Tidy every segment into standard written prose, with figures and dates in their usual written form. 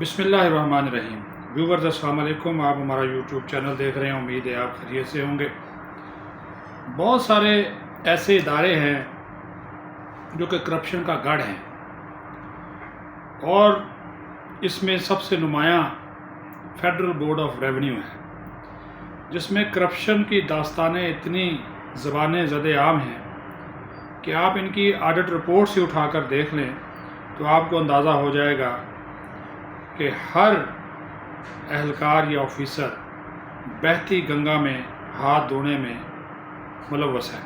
بسم اللہ الرحمن الرحیم۔ ویورز السلام علیکم، آپ ہمارا یوٹیوب چینل دیکھ رہے ہیں، امید ہے آپ خیریت سے ہوں گے۔ بہت سارے ایسے ادارے ہیں جو کہ کرپشن کا گڑھ ہیں، اور اس میں سب سے نمایاں فیڈرل بورڈ آف ریونیو ہے، جس میں کرپشن کی داستانیں اتنی زبانیں زد عام ہیں کہ آپ ان کی آڈٹ رپورٹ سے اٹھا کر دیکھ لیں تو آپ کو اندازہ ہو جائے گا کہ ہر اہلکار یا آفیسر بہتی گنگا میں ہاتھ دھونے میں ملوث ہے۔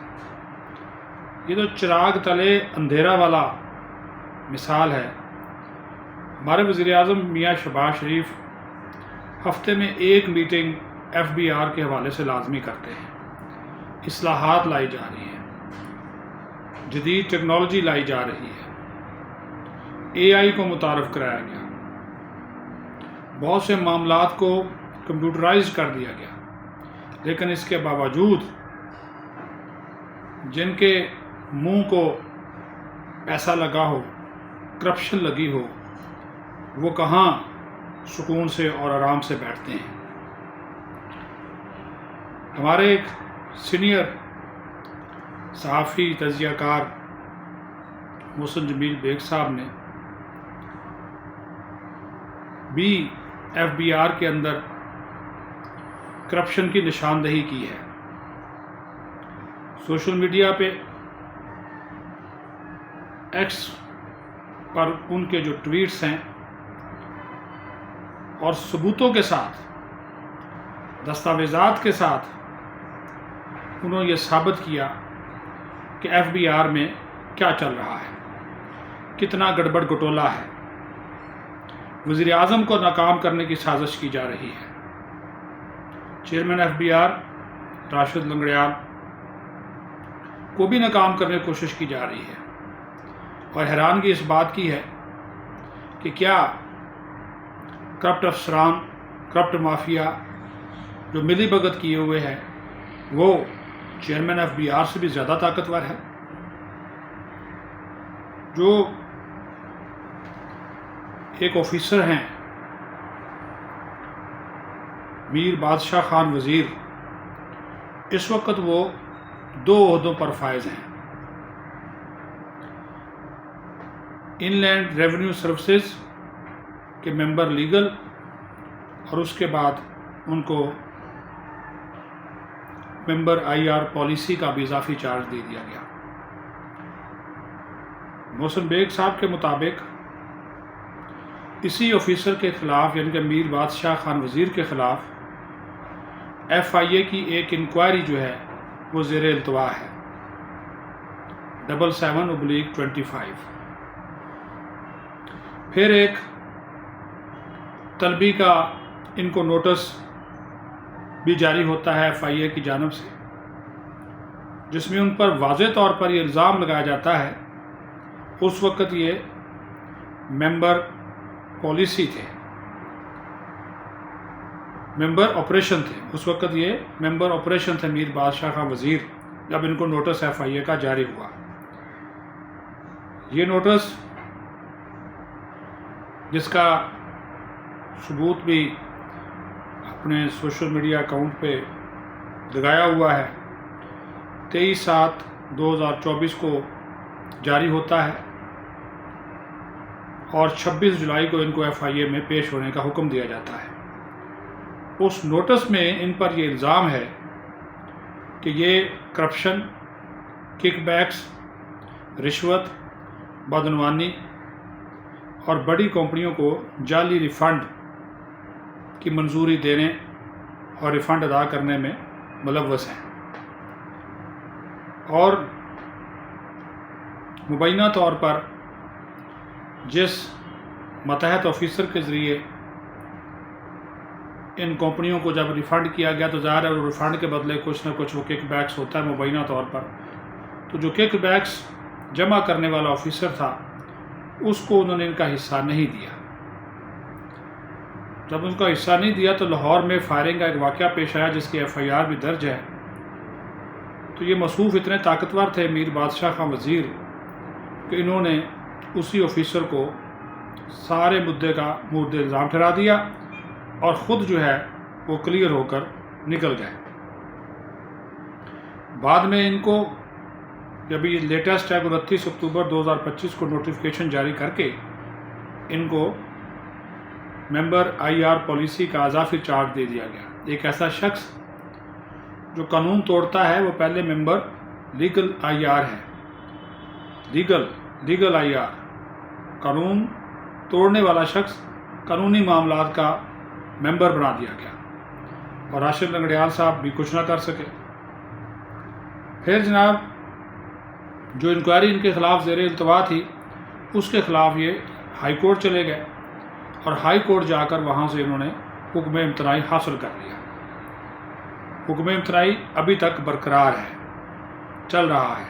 یہ تو چراغ تلے اندھیرا والا مثال ہے۔ ہمارے وزیر اعظم میاں شہباز شریف ہفتے میں ایک میٹنگ FBR کے حوالے سے لازمی کرتے ہیں۔ اصلاحات لائی جا رہی ہیں، جدید ٹیکنالوجی لائی جا رہی ہے، AI کو متعارف کرایا گیا، بہت سے معاملات کو کمپیوٹرائز کر دیا گیا، لیکن اس کے باوجود جن کے منہ کو پیسہ لگا ہو، کرپشن لگی ہو، وہ کہاں سکون سے اور آرام سے بیٹھتے ہیں۔ ہمارے ایک سینئر صحافی تجزیہ کار محسن جمیل بیگ صاحب نے بھی FBR کے اندر کرپشن کی نشاندہی کی ہے۔ سوشل میڈیا پہ ایکس پر ان کے جو ٹویٹس ہیں اور ثبوتوں کے ساتھ، دستاویزات کے ساتھ انہوں نے یہ ثابت کیا کہ FBR میں کیا چل رہا ہے، کتنا گڑبڑ گٹولا ہے، وزیر اعظم کو ناکام کرنے کی سازش کی جا رہی ہے، چیئرمین FBR راشد لنگڑیال کو بھی ناکام کرنے کی کوشش کی جا رہی ہے۔ اور حیرانگی اس بات کی ہے کہ کیا کرپٹ افسران، کرپٹ مافیا جو ملی بھگت کیے ہوئے ہیں، وہ چیئرمین FBR سے بھی زیادہ طاقتور ہے؟ جو ایک آفیسر ہیں میر بادشاہ خان وزیر، اس وقت وہ 2 عہدوں پر فائز ہیں، ان لینڈ ریونیو سروسز کے ممبر لیگل، اور اس کے بعد ان کو ممبر IR پالیسی کا بھی اضافی چارج دے دیا گیا۔ محسن بیگ صاحب کے مطابق اسی آفیسر کے خلاف، یعنی کہ میر بادشاہ خان وزیر کے خلاف FIA کی ایک انکوائری جو ہے وہ زیر التوا ہے، 77/25۔ پھر ایک طلبی کا ان کو نوٹس بھی جاری ہوتا ہے FIA کی جانب سے، جس میں ان پر واضح طور پر یہ الزام لگایا جاتا ہے، اس وقت یہ ممبر پالیسی تھے، ممبر آپریشن تھے، اس وقت یہ ممبر آپریشن تھے میر بادشاہ خان وزیر، جب ان کو نوٹس FIA کا جاری ہوا۔ یہ نوٹس، جس کا ثبوت بھی اپنے سوشل میڈیا اکاؤنٹ پہ لگایا ہوا ہے، 23/7/2024 کو جاری ہوتا ہے، اور 26 جولائی کو ان کو FIA میں پیش ہونے کا حکم دیا جاتا ہے۔ اس نوٹس میں ان پر یہ الزام ہے کہ یہ کرپشن، کک بیکس، رشوت، بدعنوانی اور بڑی کمپنیوں کو جعلی ریفنڈ کی منظوری دینے اور ریفنڈ ادا کرنے میں ملوث ہیں، اور مبینہ طور پر جس ماتحت آفیسر کے ذریعے ان کمپنیوں کو جب ریفنڈ کیا گیا تو ظاہر ہے وہ ریفنڈ کے بدلے کچھ نہ کچھ وہ کک بیکس ہوتا ہے مبینہ طور پر، تو جو کک بیکس جمع کرنے والا آفیسر تھا اس کو انہوں نے ان کا حصہ نہیں دیا۔ جب ان کا حصہ نہیں دیا تو لاہور میں فائرنگ کا ایک واقعہ پیش آیا، جس کی FIR بھی درج ہے۔ تو یہ موصوف اتنے طاقتور تھے میر بادشاہ خان وزیر کہ انہوں نے اسی آفیسر کو سارے مدعے کا مورد الزام ٹھہرا دیا اور خود جو ہے وہ کلیئر ہو کر نکل گئے۔ بعد میں ان کو جب یہ لیٹسٹ ہے 29 اکتوبر 2025 کو نوٹیفیکیشن جاری کر کے ان کو ممبر آئی آر پالیسی کا اضافی چارج دے دیا گیا۔ ایک ایسا شخص جو قانون توڑتا ہے وہ پہلے ممبر لیگل آئی آر ہے، لیگل آئی آر، قانون توڑنے والا شخص قانونی معاملات کا ممبر بنا دیا گیا اور راشد لنگڑیال صاحب بھی کچھ نہ کر سکے۔ پھر جناب جو انکوائری ان کے خلاف زیر التوا تھی اس کے خلاف یہ ہائی کورٹ چلے گئے اور ہائی کورٹ جا کر وہاں سے انہوں نے حکم امتناعی حاصل کر لیا۔ حکم امتناعی ابھی تک برقرار ہے، چل رہا ہے۔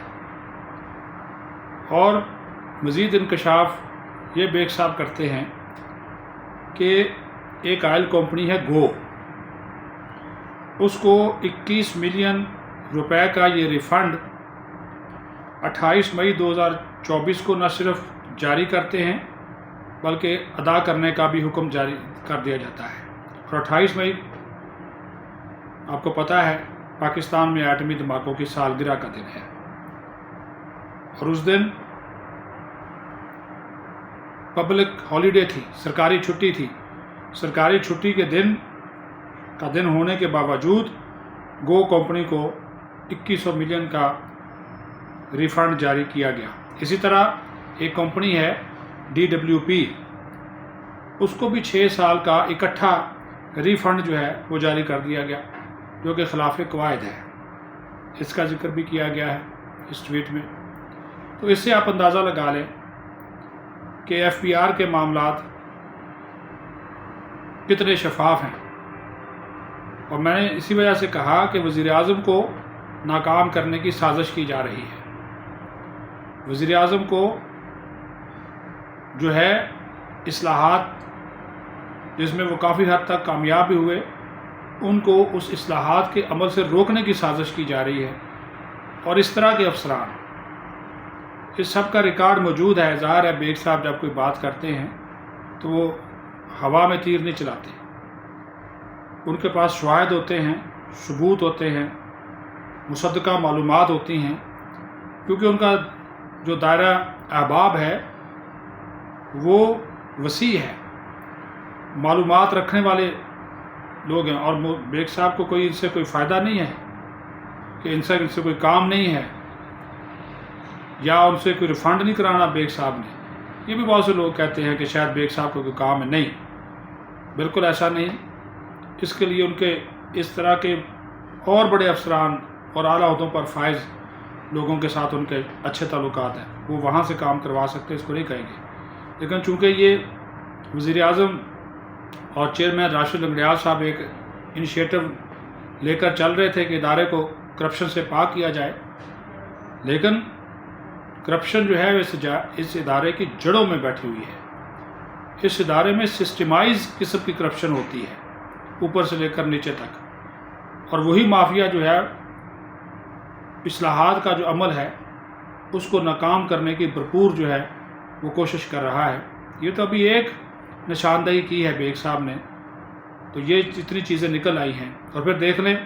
اور مزید انکشاف یہ بیگ صاحب کرتے ہیں کہ ایک آئل کمپنی ہے گو، اس کو 21 ملین روپے کا یہ ریفنڈ 28 مئی 2024 کو نہ صرف جاری کرتے ہیں بلکہ ادا کرنے کا بھی حکم جاری کر دیا جاتا ہے۔ اور 28 مئی آپ کو پتہ ہے پاکستان میں ایٹمی دھماکوں کی سالگرہ کا دن ہے، اور اس دن پبلک ہالیڈے تھی، سرکاری چھٹی تھی۔ سرکاری چھٹی کے دن ہونے کے باوجود گو کمپنی کو 2100 ملین کا ریفنڈ جاری کیا گیا۔ اسی طرح ایک کمپنی ہے DWP، اس کو بھی 6 سال کا اکٹھا ریفنڈ جو ہے وہ جاری کر دیا گیا، جو کہ خلاف قواعد ہے۔ اس کا ذکر بھی کیا گیا ہے اس ٹویٹ میں۔ تو اس سے آپ اندازہ لگا لیں کہ FBR کے معاملات کتنے شفاف ہیں۔ اور میں نے اسی وجہ سے کہا کہ وزیر اعظم کو ناکام کرنے کی سازش کی جا رہی ہے۔ وزیر اعظم کو جو ہے اصلاحات جس میں وہ کافی حد تک کامیاب بھی ہوئے، ان کو اس اصلاحات کے عمل سے روکنے کی سازش کی جا رہی ہے۔ اور اس طرح کے افسران، اس سب کا ریکارڈ موجود ہے۔ ظاہر ہے بیگ صاحب جب کوئی بات کرتے ہیں تو وہ ہوا میں تیر نہیں چلاتے، ان کے پاس شواہد ہوتے ہیں، ثبوت ہوتے ہیں، مصدقہ معلومات ہوتی ہیں، کیونکہ ان کا جو دائرہ احباب ہے وہ وسیع ہے، معلومات رکھنے والے لوگ ہیں۔ اور بیگ صاحب کو ان سے کوئی فائدہ نہیں ہے کہ ان سے کوئی کام نہیں ہے یا ان سے کوئی ریفنڈ نہیں کرانا بیگ صاحب نے۔ یہ بھی بہت سے لوگ کہتے ہیں کہ شاید بیگ صاحب کو کوئی کام ہے، نہیں، بالکل ایسا نہیں۔ اس کے لیے ان کے اس طرح کے اور بڑے افسران اور اعلیٰ عہدوں پر فائز لوگوں کے ساتھ ان کے اچھے تعلقات ہیں، وہ وہاں سے کام کروا سکتے، اس کو نہیں کہیں گے۔ لیکن چونکہ یہ وزیر اعظم اور چیئرمین راشد لنگڑیال صاحب ایک انیشیٹو لے کر چل رہے تھے کہ ادارے کو کرپشن سے پاک کیا جائے، لیکن کرپشن جو ہے اس ادارے کی جڑوں میں بیٹھی ہوئی ہے۔ اس ادارے میں سسٹمائز قسم کی کرپشن ہوتی ہے، اوپر سے لے کر نیچے تک، اور وہی مافیا جو ہے اصلاحات کا جو عمل ہے اس کو ناکام کرنے کی بھرپور جو ہے وہ کوشش کر رہا ہے۔ یہ تو ابھی ایک نشاندہی کی ہے بیگ صاحب نے، تو یہ اتنی چیزیں نکل آئی ہیں۔ اور پھر دیکھ لیں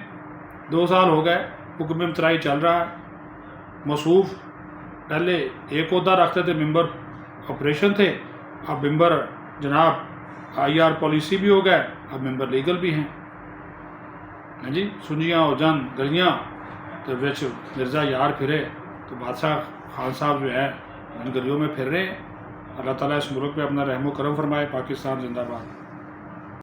2 سال ہو گئے، حکم امتناعی چل رہا ہے۔ موصوف پہلے ایک عہدہ رکھتے تھے، ممبر آپریشن تھے، اب ممبر جناب آئی آر پالیسی بھی ہو گئے، اب ممبر لیگل بھی ہیں۔ ہاں جی، سنجیاں ہو جان گلیاں تو ویچ مرزا یار پھرے، تو بادشاہ خان صاحب جو ہے ان گلیوں میں پھر رہے ہیں۔ اللہ تعالیٰ اس ملک پہ اپنا رحم و کرم فرمائے۔ پاکستان زندہ باد۔